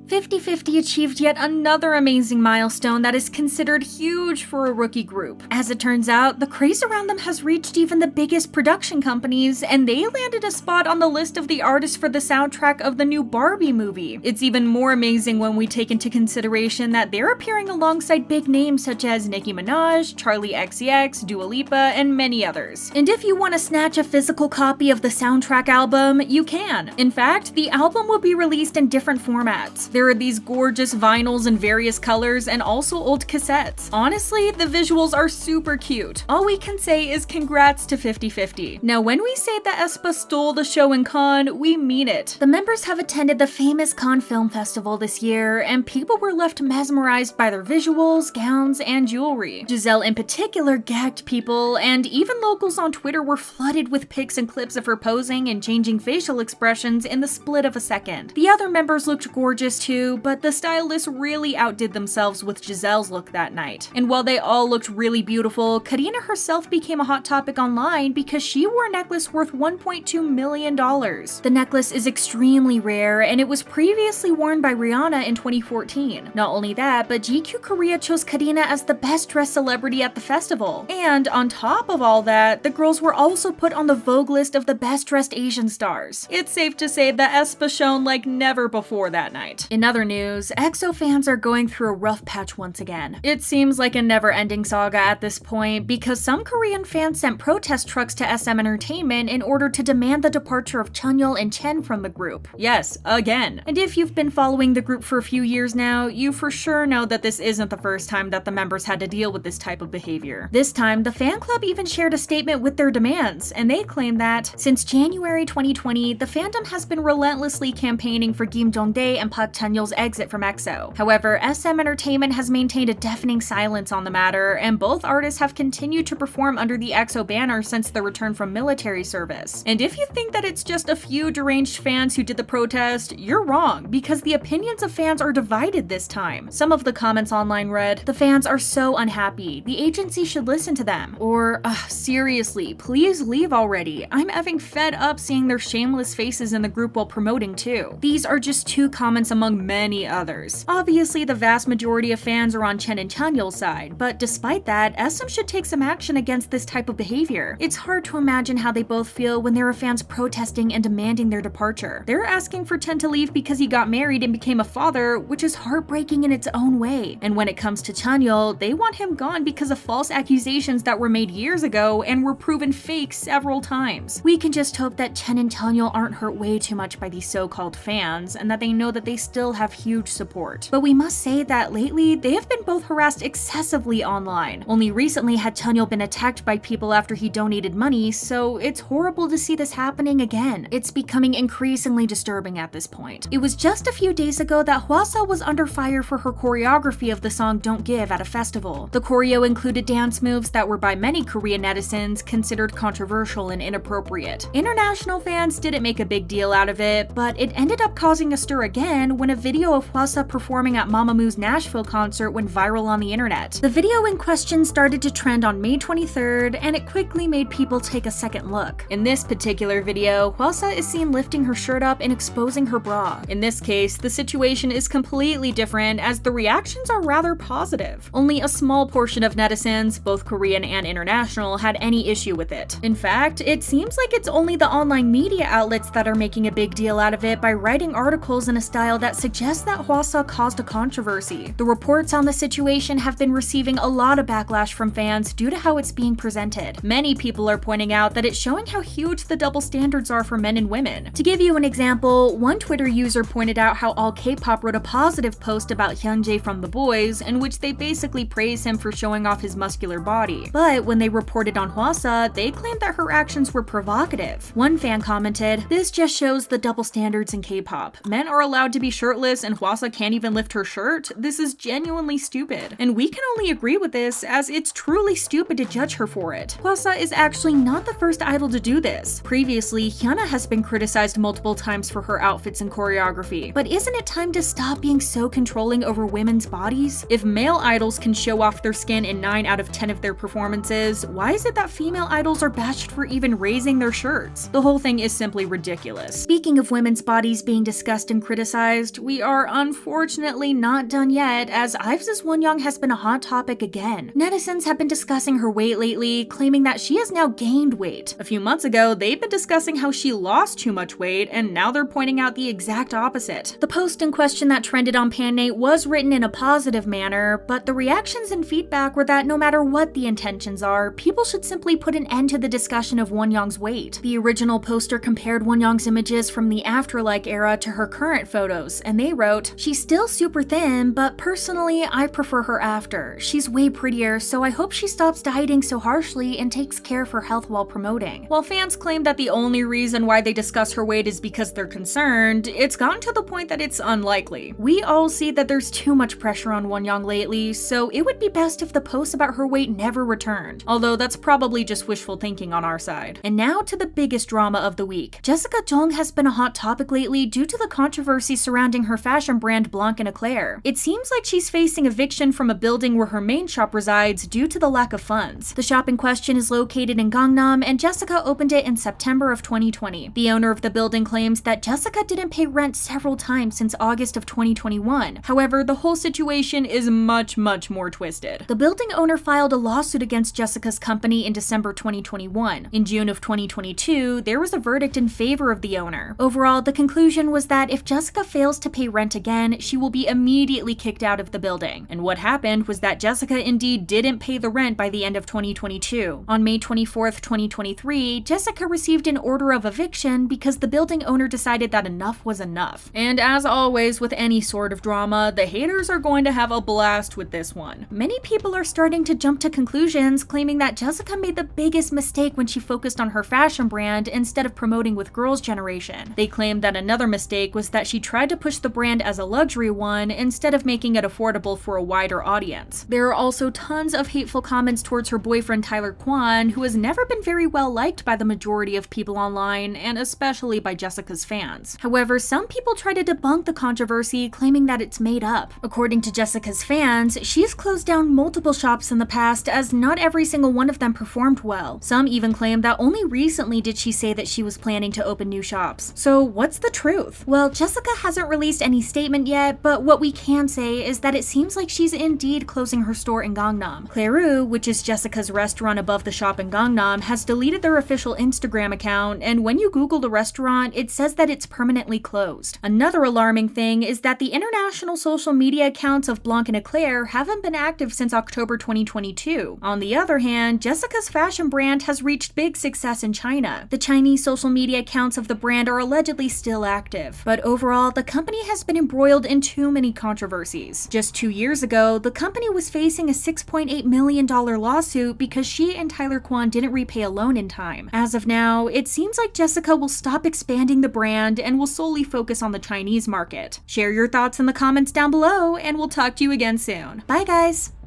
50/50 achieved yet another amazing milestone that is considered huge for a rookie group. As it turns out, the craze around them has reached even the biggest production companies, and they landed a spot on the list of the artists for the soundtrack of the new Barbie movie. It's even more amazing when we take into consideration that they're appearing alongside big names such as Nicki Minaj, Charli XCX, Dua Lipa, and many others. And if you want to snatch a physical copy of the soundtrack album, you can. In fact, the album will be released in different formats. There are these gorgeous vinyls in various colors and also old cassettes. Honestly, the visuals are super cute. All we can say is congrats to 50/50. Now, when we say that aespa stole the show in Cannes, we mean it. The members have attended the famous Cannes Film Festival this year, and people were left mesmerized by their visuals, gowns, and jewelry. Giselle in particular gagged people, and even locals on Twitter were flooded with pics and clips of her posing and changing facial expressions in the split of a second. The other members looked gorgeous too, but the stylists really outdid themselves with Giselle's look that night. And while they all looked really beautiful, Karina herself became a hot topic online because she wore a necklace worth $1.2 million. The necklace is extremely rare, and it was previously worn by Rihanna in 2014. Not only that, but GQ Korea chose Karina as the best dressed celebrity at the festival. And on top of all that, the girls were also put on the Vogue list of the best dressed Asian stars. It's safe to say that aespa shone like never before that night. In other news, EXO fans are going through a rough patch once again. It seems like a never-ending saga at this point because some Korean fans sent protest trucks to SM Entertainment in order to demand the departure of Chanyeol and Chen from the group. Yes, again. And if you've been following the group for a few years now, you for sure know that this isn't the first time that the members had to deal with this type of behavior. This time, the fan club even shared a statement with their demands, and they claim that since January 2020, the fandom has been relentlessly campaigning for Kim Jong-dae and Park Chan-yeol's exit from EXO. However, SM Entertainment has maintained a deafening silence on the matter, and both artists have continued to perform under the EXO banner since their return from military service. And if you think that it's just a few deranged fans who did the protest, you're wrong, because the opinions of fans are divided this time. Some of the comments online read, "The fans are so unhappy. The agency should listen to them." Or, seriously, please leave already. I'm effing fed up seeing their shameless faces in the group while promoting too. These are just two comments among many others. Obviously, the vast majority of fans are on Chen and Chanyeol's side, but despite that, SM should take some action against this type of behavior. It's hard to imagine how they both feel when there are fans protesting and demanding their departure. They're asking for Chen to leave because he got married and became a father, which is heartbreaking in its own way. And when it comes to Chanyeol, they want him gone because of false accusations that were made years ago and were proven fake several times. We can just hope that Chen and Chanyeol aren't hurt way too much by these so-called fans, and that they know that they still have huge support. But we must say that lately, they have been both harassed excessively online. Only recently had Chanyeol been attacked by people after he donated money, so it's horrible to see this happening again. It's becoming increasingly disturbing at this point. It was just a few days ago that HwaSa was under fire for her choreography of the song Don't Give at a festival. The choreo included dance moves that were by many Korean netizens considered controversial and inappropriate. International fans didn't make a big deal out of it, but it ended up causing a stir again when a video of HwaSa performing at Mamamoo's Nashville concert went viral on the internet. The video in question started to trend on May 23rd, and it quickly made people take a second look. In this particular video, HwaSa is seen lifting her shirt up and exposing her bra. In this case, the situation is completely different as the reactions are rather positive. Only a small portion of netizens, both Korean and international, had any issue with it. In fact, it seems like it's only the online media outlets that are making a big deal out of it by writing articles in a style that suggests that HwaSa caused a controversy. The reports on the situation have been receiving a lot of backlash from fans due to how it's being presented. Many people are pointing out that it's showing how huge the double standards are for men and women. To give you an example, one Twitter user pointed out how all K-pop wrote a positive post about Hyunjae from The Boys, in which they basically praise him for showing off his muscular body. But when they reported on HwaSa, they claimed that her actions were provocative. One fan commented, "This just shows the double standards in K-pop. Men are allowed to be shirtless and HwaSa can't even lift her shirt? This is genuinely stupid." And we can only agree with this, as it's truly stupid to judge her for it. HwaSa is actually not the first idol to do this. Previously, Hyuna has been criticized multiple times for her outfits and choreography. But isn't it time to stop being so controlling over women's bodies? If male idols can show off their skin in 9 out of 10 of their performances, why is it that female idols are bashed for even raising their shirts? The whole thing is simply ridiculous. Speaking of women's bodies being discussed and criticized, twist, we are unfortunately not done yet, as IVE's WonYoung has been a hot topic again. Netizens have been discussing her weight lately, claiming that she has now gained weight. A few months ago, they've been discussing how she lost too much weight, and now they're pointing out the exact opposite. The post in question that trended on Pandate was written in a positive manner, but the reactions and feedback were that no matter what the intentions are, people should simply put an end to the discussion of WonYoung's weight. The original poster compared WonYoung's images from the Afterlike era to her current photos, and they wrote, "She's still super thin, but personally, I prefer her after. She's way prettier, so I hope she stops dieting so harshly and takes care of her health while promoting." While fans claim that the only reason why they discuss her weight is because they're concerned, it's gotten to the point that it's unlikely. We all see that there's too much pressure on WonYoung lately, so it would be best if the posts about her weight never returned, although that's probably just wishful thinking on our side. And now to the biggest drama of the week. Jessica Jung has been a hot topic lately due to the controversy surrounding her fashion brand Blanc & Eclair. It seems like she's facing eviction from a building where her main shop resides due to the lack of funds. The shop in question is located in Gangnam, and Jessica opened it in September of 2020. The owner of the building claims that Jessica didn't pay rent several times since August of 2021. However, the whole situation is much more twisted. The building owner filed a lawsuit against Jessica's company in December 2021. In June of 2022, there was a verdict in favor of the owner. Overall, the conclusion was that if Jessica fails to pay rent again, she will be immediately kicked out of the building. And what happened was that Jessica indeed didn't pay the rent by the end of 2022. On May 24th, 2023, Jessica received an order of eviction because the building owner decided that enough was enough. And as always with any sort of drama, the haters are going to have a blast with this one. Many people are starting to jump to conclusions, claiming that Jessica made the biggest mistake when she focused on her fashion brand instead of promoting with Girls' Generation. They claim that another mistake was that she tried to push the brand as a luxury one instead of making it affordable for a wider audience. There are also tons of hateful comments towards her boyfriend Tyler Kwan, who has never been very well liked by the majority of people online, and especially by Jessica's fans. However, some people try to debunk the controversy, claiming that it's made up. According to Jessica's fans, she's closed down multiple shops in the past, as not every single one of them performed well. Some even claim that only recently did she say that she was planning to open new shops. So what's the truth? Well, Jessica hasn't released any statement yet, but what we can say is that it seems like she's indeed closing her store in Gangnam. Clairu, which is Jessica's restaurant above the shop in Gangnam, has deleted their official Instagram account, and when you Google the restaurant, it says that it's permanently closed. Another alarming thing is that the international social media accounts of Blanc & Eclair haven't been active since October 2022. On the other hand, Jessica's fashion brand has reached big success in China. The Chinese social media accounts of the brand are allegedly still active, but overall, the company has been embroiled in too many controversies. Just 2 years ago, the company was facing a $6.8 million lawsuit because she and Tyler Kwan didn't repay a loan in time. As of now, it seems like Jessica will stop expanding the brand and will solely focus on the Chinese market. Share your thoughts in the comments down below, and we'll talk to you again soon. Bye guys!